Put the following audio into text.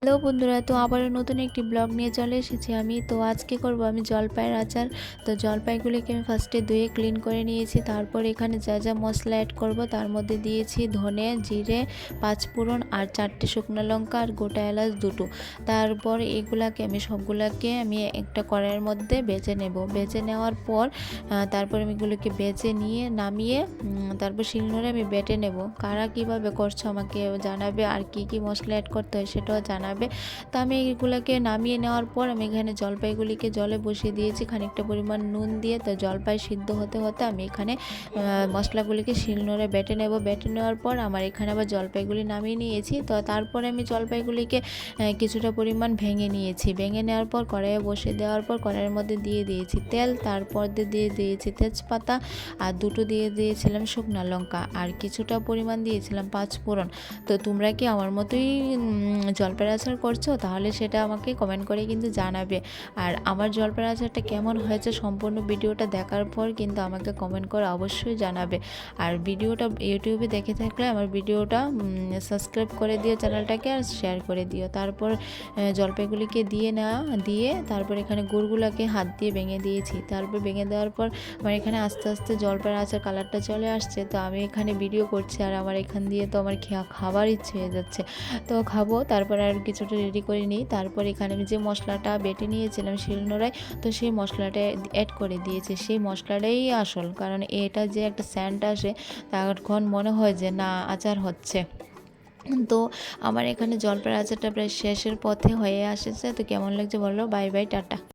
Hello বন্ধুরা, তো আবারও নতুন একটি ব্লগ নিয়ে চলে এসেছি আমি। তো আজকে করব আমি জলপাইয়ের আচার। তো জলপাইগুলিকে আমি ফার্স্টে ধুয়ে ক্লিন করে নিয়েছি। তারপর এখানে যা যা মশলা অ্যাড করব তার মধ্যে দিয়েছি ধনে, জিরে, পাঁচফোড়ন আর 4টে শুকনো লঙ্কা আর গোটা এলাচ দুটো। তারপর এগুলাকে আমি সবগুলাকে একটা কড়াইয়ের মধ্যে ভেজে নেব। ভেজে নেওয়ার পর তারপর আমি এগুলোকে ভেজে নিয়ে নামিয়ে তারপর শিলনোড়ায় আমি বেটে নেব। কারা কীভাবে করছো আমাকে জানাবে, আর কি কি মশলা অ্যাড করতে হয় সেটাও জানাবে। তো আমি এগুলোকে নামিয়ে নেওয়ার পর আমি এখানে জলপাইগুলিকে জলে বসিয়ে দিয়েছি খানিকটা পরিমাণ নুন দিয়ে। তো জলপাই সিদ্ধ হতে হতে আমি এখানে মশলাগুলিকে শিলনোড়ায় বেটে নেব। বেটে নেওয়ার পর আমার এখানে আবার জলপাইগুলি নামিয়ে নিয়েছি। তো তারপরে আমি জলপাইগুলিকে কিছুটা পরিমাণ ভেঙে নিয়েছি। ভেঙে নেওয়ার পর কড়াইয়ে বসিয়ে দেওয়ার পর কড়াইয়ের মধ্যে দিয়ে দিয়েছি তেল, তারপর দিয়ে দিয়েছি তেজপাতা, আর দুটো দিয়ে দিয়েছিলাম শুকনো লঙ্কা, আর কিছুটা পরিমাণ দিয়েছিলাম পাঁচফোড়ন। তো তোমরা কি আমার মতোই জলপাইয়ের আচার করছো? তাহলে সেটা আমাকে কমেন্ট করে কিন্তু জানাবে। আর আমার জলপাইয়ের আচারটা কেমন হয়েছে সম্পূর্ণ ভিডিওটা দেখার পর কিন্তু আমাকে কমেন্ট করে অবশ্যই জানাবে। আর ভিডিওটা ইউটিউবে দেখে থাকলে আমার ভিডিওটা সাবস্ক্রাইব করে দিও চ্যানেলটাকে, আর শেয়ার করে দিও। তারপর জলপাইগুলিকে দিয়ে তারপর এখানে গুড়গুলোকে হাত দিয়ে ভেঙে দিয়েছি। তারপর ভেঙে দেওয়ার পর আমার এখানে আস্তে আস্তে জলপাইয়ের আচার কালারটা চলে আসছে। তো আমি এখানে ভিডিও করছি আর আমার এখান দিয়ে তো আমার খাবার ইচ্ছে হয়ে যাচ্ছে। তো খাবো। তারপর আর কিছুটা রেডি করে নিই। তারপর এখানে আমি যে মশলাটা বেটে নিয়েছিলাম শিলনোড়ায়, তো সেই মশলাটা অ্যাড করে দিয়েছি। সেই মশলাটাই আসল, কারণ এটা যে একটা স্যান্ট আসে তখন মনে হয় যে না আচার হচ্ছে। তো আমার এখানে জলপাইয়ের আচারটা প্রায় শেষের পথে হয়ে আসছে। তো কেমন লাগছে বলো। Bye bye, tata.